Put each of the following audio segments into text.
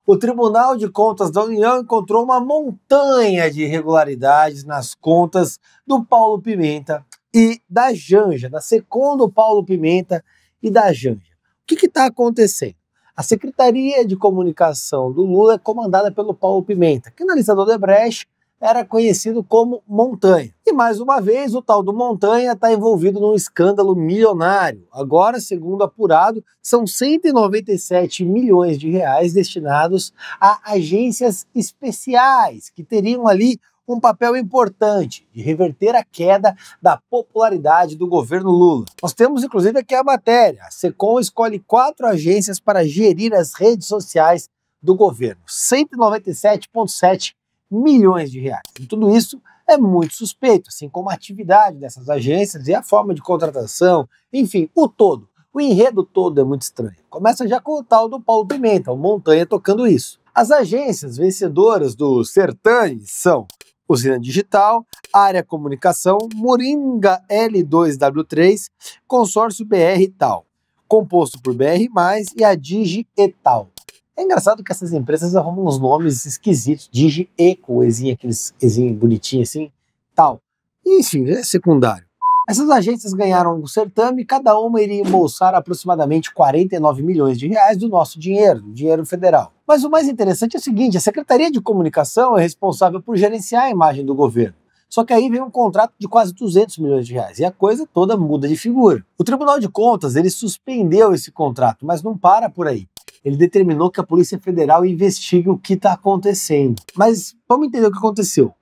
O Tribunal de Contas da União encontrou uma montanha de irregularidades nas contas do Paulo Pimenta e da Janja, da Secom do Paulo Pimenta e da Janja. O que está acontecendo? A Secretaria de Comunicação do Lula é comandada pelo Paulo Pimenta, que na lista do Odebrecht era conhecido como Montanha. E mais uma vez, o tal do Montanha está envolvido num escândalo milionário. Agora, segundo apurado, são 197 milhões de reais destinados a agências especiais, que teriam ali um papel importante de reverter a queda da popularidade do governo Lula. Nós temos, inclusive, aqui a matéria. A Secom escolhe 4 agências para gerir as redes sociais do governo. 197,7 milhões de reais. E tudo isso é muito suspeito, assim como a atividade dessas agências e a forma de contratação, enfim, o todo. O enredo todo é muito estranho. Começa já com o tal do Paulo Pimenta, o Montanha tocando isso. As agências vencedoras do Certame são Usina Digital, Área Comunicação, Moringa L2W3, Consórcio BR e tal, composto por BR+, e a Digi e tal. É engraçado que essas empresas arrumam uns nomes esquisitos, Digi E, com o Ezinho, aqueles Ezinho bonitinho assim, tal. E, enfim, é secundário. Essas agências ganharam o certame e cada uma iria embolsar aproximadamente 49 milhões de reais do nosso dinheiro, do dinheiro federal. Mas o mais interessante é o seguinte, a Secretaria de Comunicação é responsável por gerenciar a imagem do governo. Só que aí vem um contrato de quase 200 milhões de reais e a coisa toda muda de figura. O Tribunal de Contas, ele suspendeu esse contrato, mas não para por aí. Ele determinou que a Polícia Federal investigue o que está acontecendo. Mas vamos entender o que aconteceu.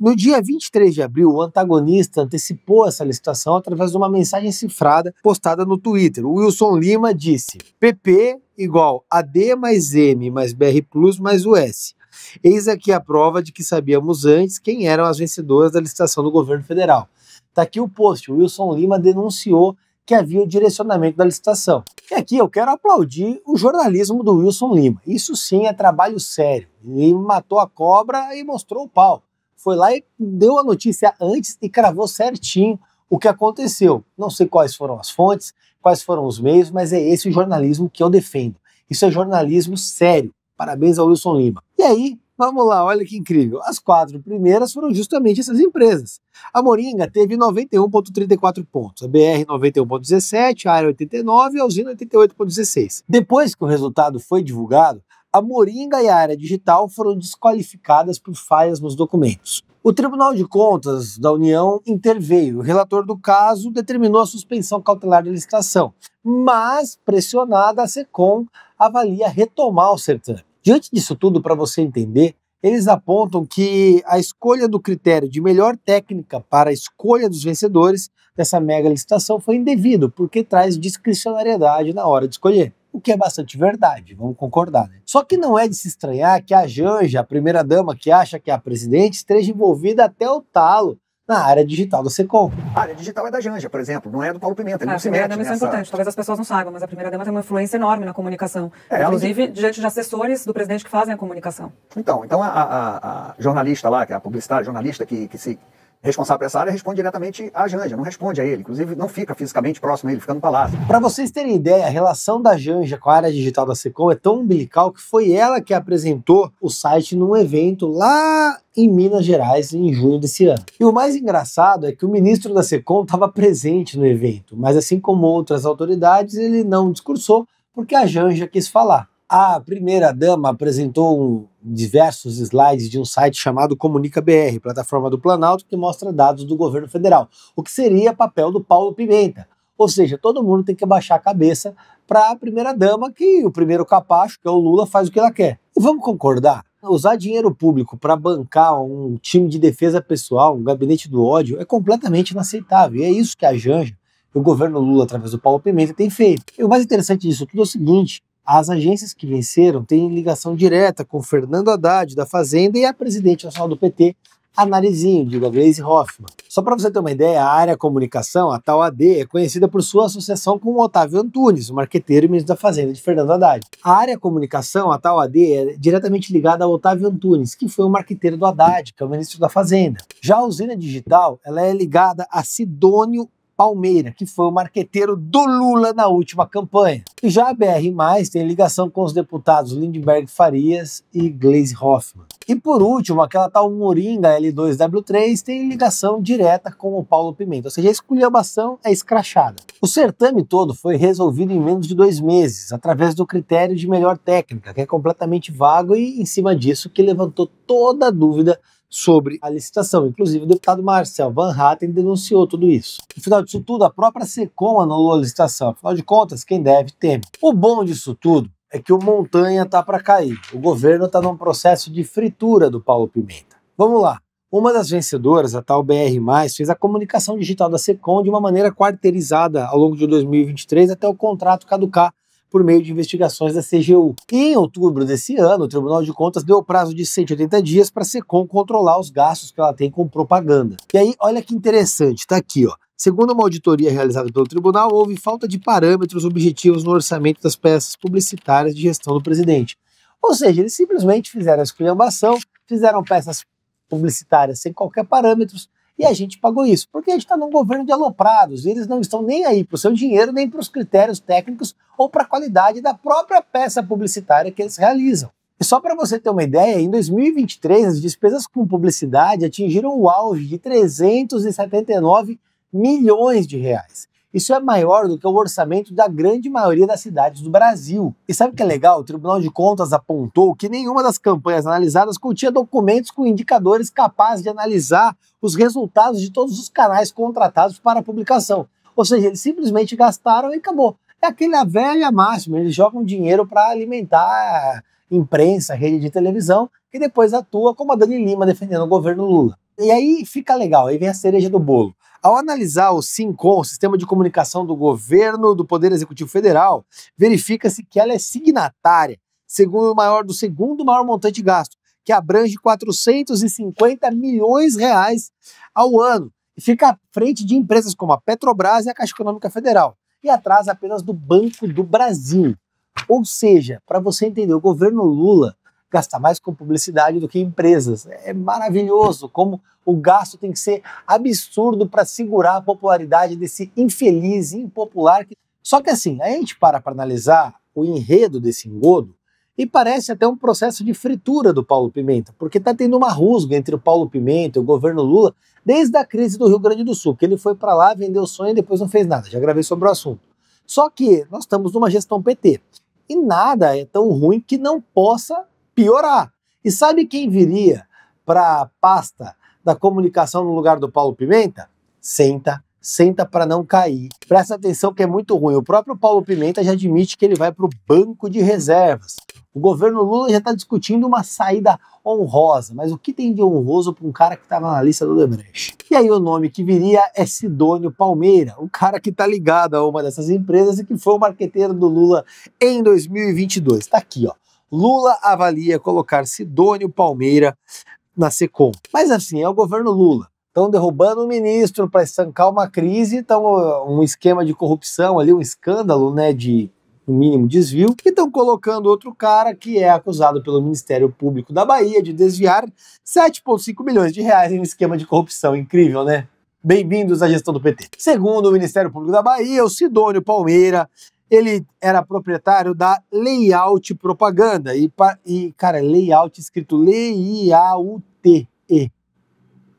No dia 23 de abril, o antagonista antecipou essa licitação através de uma mensagem cifrada postada no Twitter. O Wilson Lima disse: PP igual AD mais M mais BR Plus mais US. Eis aqui a prova de que sabíamos antes quem eram as vencedoras da licitação do governo federal. Está aqui o post. O Wilson Lima denunciou que havia o direcionamento da licitação. E aqui eu quero aplaudir o jornalismo do Wilson Lima. Isso sim é trabalho sério. Ele matou a cobra e mostrou o pau. Foi lá e deu a notícia antes e cravou certinho o que aconteceu. Não sei quais foram as fontes, quais foram os meios, mas é esse o jornalismo que eu defendo. Isso é jornalismo sério. Parabéns ao Wilson Lima. E aí, vamos lá, olha que incrível. As 4 primeiras foram justamente essas empresas. A Moringa teve 91,34 pontos, a BR 91,17, a Área 89 e a Usina 88,16. Depois que o resultado foi divulgado, a Moringa e a Área Digital foram desqualificadas por falhas nos documentos. O Tribunal de Contas da União interveio. O relator do caso determinou a suspensão cautelar da licitação, mas, pressionada, a Secom avalia retomar o certame. Diante disso tudo, para você entender, eles apontam que a escolha do critério de melhor técnica para a escolha dos vencedores dessa mega licitação foi indevido, porque traz discricionariedade na hora de escolher. O que é bastante verdade, vamos concordar, né? Só que não é de se estranhar que a Janja, a primeira-dama que acha que é a presidente, esteja envolvida até o talo na área digital da Secom. A área digital é da Janja, por exemplo, não é do Paulo Pimenta. Ele não A se mete primeira-dama nessa... isso é importante, talvez as pessoas não saibam, mas a primeira-dama tem uma influência enorme na comunicação. Inclusive, diante de assessores do presidente que fazem a comunicação. Então a jornalista lá, que é a publicitária, jornalista que se responsável por essa área, responde diretamente à Janja, não responde a ele. Inclusive, não fica fisicamente próximo a ele, fica no palácio. Para vocês terem ideia, a relação da Janja com a área digital da Secom é tão umbilical que foi ela que apresentou o site num evento lá em Minas Gerais, em junho desse ano. E o mais engraçado é que o ministro da Secom estava presente no evento, mas assim como outras autoridades, ele não discursou porque a Janja quis falar. A primeira-dama apresentou diversos slides de um site chamado Comunica BR, plataforma do Planalto, que mostra dados do governo federal, o que seria papel do Paulo Pimenta. Ou seja, todo mundo tem que abaixar a cabeça para a primeira-dama, que o primeiro capacho, que é o Lula, faz o que ela quer. E vamos concordar? Usar dinheiro público para bancar um time de defesa pessoal, um gabinete do ódio, é completamente inaceitável. E é isso que a Janja e o governo Lula, através do Paulo Pimenta, tem feito. E o mais interessante disso tudo é o seguinte: as agências que venceram têm ligação direta com Fernando Haddad, da Fazenda, e a presidente nacional do PT, a Narizinho, de Gleisi Hoffmann. Só para você ter uma ideia, a área comunicação, a tal AD, é conhecida por sua associação com o Otávio Antunes, o marqueteiro e ministro da Fazenda de Fernando Haddad. A área comunicação, a tal AD, é diretamente ligada ao Otávio Antunes, que foi o marqueteiro do Haddad, que é o ministro da Fazenda. Já a Usina Digital, ela é ligada a Sidônio Palmeira, que foi o marqueteiro do Lula na última campanha. E já a BR+, tem ligação com os deputados Lindbergh Farias e Gleisi Hoffmann. E por último, aquela tal Moringa L2W3 tem ligação direta com o Paulo Pimenta, ou seja, a esculhambação é escrachada. O certame todo foi resolvido em menos de 2 meses, através do critério de melhor técnica, que é completamente vago e em cima disso que levantou toda a dúvida sobre a licitação. Inclusive o deputado Marcel Van Hatten denunciou tudo isso. No final disso tudo, a própria SECOM anulou a licitação. Afinal de contas, quem deve, teme. O bom disso tudo é que o Montanha tá para cair. O governo está num processo de fritura do Paulo Pimenta. Vamos lá. Uma das vencedoras, a tal BR+, fez a comunicação digital da SECOM de uma maneira quarteirizada ao longo de 2023 até o contrato caducar por meio de investigações da CGU. E em outubro desse ano, o Tribunal de Contas deu o prazo de 180 dias para a SECOM controlar os gastos que ela tem com propaganda. E aí, olha que interessante, tá aqui, ó. Segundo uma auditoria realizada pelo tribunal, houve falta de parâmetros objetivos no orçamento das peças publicitárias de gestão do presidente. Ou seja, eles simplesmente fizeram a esculhambação, fizeram peças publicitárias sem qualquer parâmetros, e a gente pagou isso, porque a gente está num governo de aloprados, e eles não estão nem aí para o seu dinheiro, nem para os critérios técnicos ou para a qualidade da própria peça publicitária que eles realizam. E só para você ter uma ideia, em 2023 as despesas com publicidade atingiram o auge de 379 milhões de reais. Isso é maior do que o orçamento da grande maioria das cidades do Brasil. E sabe o que é legal? O Tribunal de Contas apontou que nenhuma das campanhas analisadas continha documentos com indicadores capazes de analisar os resultados de todos os canais contratados para a publicação. Ou seja, eles simplesmente gastaram e acabou. É aquela velha máxima, eles jogam dinheiro para alimentar imprensa, rede de televisão, que depois atua como a Dani Lima defendendo o governo Lula. E aí fica legal, aí vem a cereja do bolo. Ao analisar o SINCOM, o Sistema de Comunicação do Governo do Poder Executivo Federal, verifica-se que ela é signatária, do segundo maior montante gasto, que abrange 450 milhões de reais ao ano, e fica à frente de empresas como a Petrobras e a Caixa Econômica Federal, e atrás apenas do Banco do Brasil. Ou seja, para você entender, o governo Lula gasta mais com publicidade do que empresas. É maravilhoso como o gasto tem que ser absurdo para segurar a popularidade desse infeliz, impopular. Só que assim, a gente para analisar o enredo desse engodo e parece até um processo de fritura do Paulo Pimenta, porque está tendo uma rusga entre o Paulo Pimenta e o governo Lula desde a crise do Rio Grande do Sul, que ele foi para lá, vendeu o sonho e depois não fez nada. Já gravei sobre o assunto. Só que nós estamos numa gestão PT e nada é tão ruim que não possa piorar. E sabe quem viria para a pasta da comunicação no lugar do Paulo Pimenta? Senta para não cair. Presta atenção que é muito ruim. O próprio Paulo Pimenta já admite que ele vai para o banco de reservas. O governo Lula já está discutindo uma saída honrosa, mas o que tem de honroso para um cara que estava na lista do Odebrecht? E aí o nome que viria é Sidônio Palmeira, um cara que está ligado a uma dessas empresas e que foi o marqueteiro do Lula em 2022. Está aqui, ó. Lula avalia colocar Sidônio Palmeira na SECOM. Mas assim, é o governo Lula. Estão derrubando o ministro para estancar uma crise, estão um esquema de corrupção ali, um escândalo, né, de no mínimo desvio, e estão colocando outro cara que é acusado pelo Ministério Público da Bahia de desviar 7,5 milhões de reais em um esquema de corrupção. Incrível, né? Bem-vindos à gestão do PT. Segundo o Ministério Público da Bahia, o Sidônio Palmeira, ele era proprietário da Layout Propaganda. E cara, Layout escrito L-I-A-U-T-E.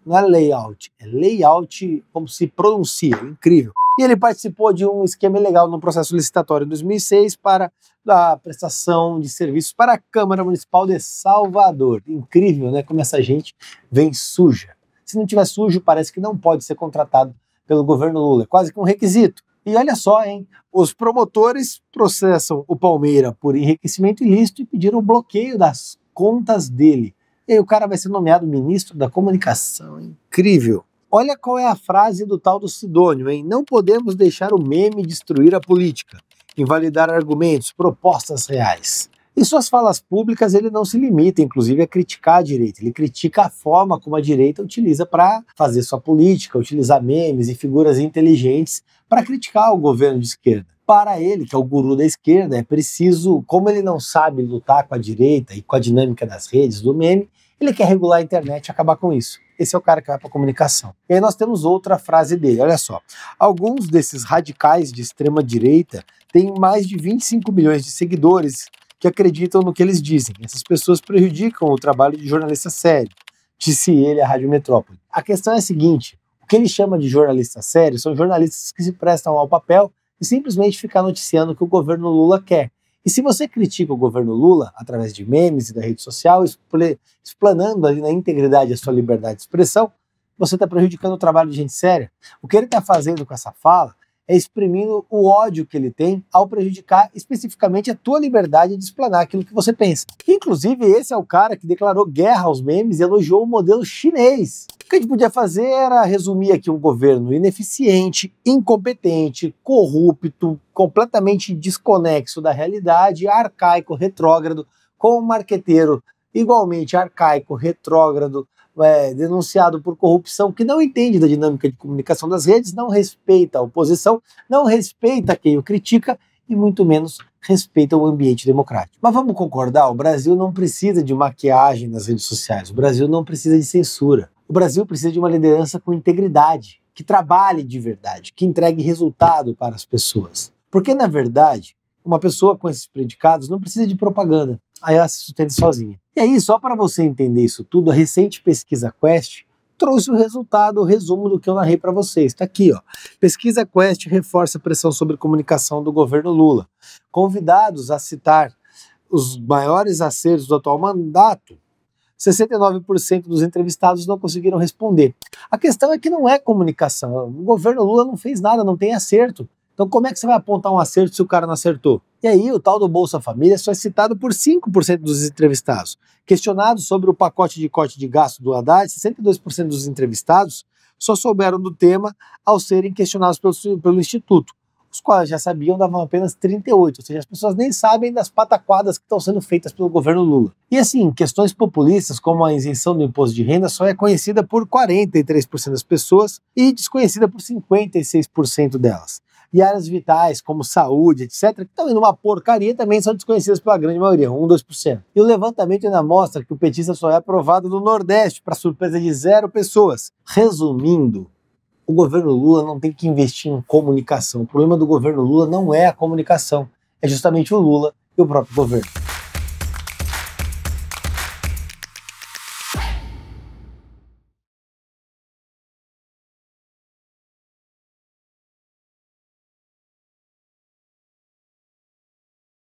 Não é layout, é layout como se pronuncia, incrível. E ele participou de um esquema ilegal no processo licitatório em 2006 para a prestação de serviços para a Câmara Municipal de Salvador. Incrível, né? Como essa gente vem suja. Se não tiver sujo, parece que não pode ser contratado pelo governo Lula. É quase que um requisito. E olha só, hein? Os promotores processam o Palmeira por enriquecimento ilícito e pediram o bloqueio das contas dele. E aí o cara vai ser nomeado ministro da comunicação. Incrível. Olha qual é a frase do tal do Sidônio, hein? Não podemos deixar o meme destruir a política, invalidar argumentos, propostas reais. Em suas falas públicas ele não se limita, inclusive, a criticar a direita. Ele critica a forma como a direita utiliza para fazer sua política, utilizar memes e figuras inteligentes para criticar o governo de esquerda. Para ele, que é o guru da esquerda, é preciso, como ele não sabe lutar com a direita e com a dinâmica das redes do meme, ele quer regular a internet e acabar com isso. esse é o cara que vai para a comunicação. E aí nós temos outra frase dele, olha só. Alguns desses radicais de extrema direita têm mais de 25 milhões de seguidores que acreditam no que eles dizem. Essas pessoas prejudicam o trabalho de jornalista sério, disse ele à Rádio Metrópole. A questão é a seguinte, o que ele chama de jornalista sério são jornalistas que se prestam ao papel e simplesmente ficar noticiando o que o governo Lula quer. E se você critica o governo Lula, através de memes e da rede social, explanando ali na integridade a sua liberdade de expressão, você está prejudicando o trabalho de gente séria. O que ele está fazendo com essa fala é exprimindo o ódio que ele tem ao prejudicar especificamente a tua liberdade de explanar aquilo que você pensa. Inclusive, esse é o cara que declarou guerra aos memes e elogiou o modelo chinês. O que a gente podia fazer era resumir aqui um governo ineficiente, incompetente, corrupto, completamente desconexo da realidade, arcaico, retrógrado, com um marqueteiro igualmente arcaico, retrógrado, denunciado por corrupção, que não entende da dinâmica de comunicação das redes, não respeita a oposição, não respeita quem o critica e muito menos respeita o ambiente democrático. Mas vamos concordar, o Brasil não precisa de maquiagem nas redes sociais, o Brasil não precisa de censura. O Brasil precisa de uma liderança com integridade, que trabalhe de verdade, que entregue resultado para as pessoas. Porque, na verdade, uma pessoa com esses predicados não precisa de propaganda, aí ela se sustenta sozinha. E aí, só para você entender isso tudo, a recente pesquisa Quest trouxe o resultado, o resumo do que eu narrei para vocês. Está aqui, ó. Pesquisa Quest reforça a pressão sobre comunicação do governo Lula. Convidados a citar os maiores acertos do atual mandato, 69% dos entrevistados não conseguiram responder. A questão é que não é comunicação. O governo Lula não fez nada, não tem acerto. Então como é que você vai apontar um acerto se o cara não acertou? E aí o tal do Bolsa Família só é citado por 5% dos entrevistados. Questionados sobre o pacote de corte de gasto do Haddad, 62% dos entrevistados só souberam do tema ao serem questionados pelo Instituto. Os quais já sabiam davam apenas 38%, ou seja, as pessoas nem sabem das pataquadas que estão sendo feitas pelo governo Lula. E assim, questões populistas como a isenção do imposto de renda só é conhecida por 43% das pessoas e desconhecida por 56% delas. E áreas vitais, como saúde, etc., que estão indo uma porcaria, também são desconhecidas pela grande maioria, 2%. E o levantamento ainda mostra que o petista só é aprovado no Nordeste, para surpresa de 0 pessoas. Resumindo, o governo Lula não tem que investir em comunicação. O problema do governo Lula não é a comunicação, é justamente o Lula e o próprio governo.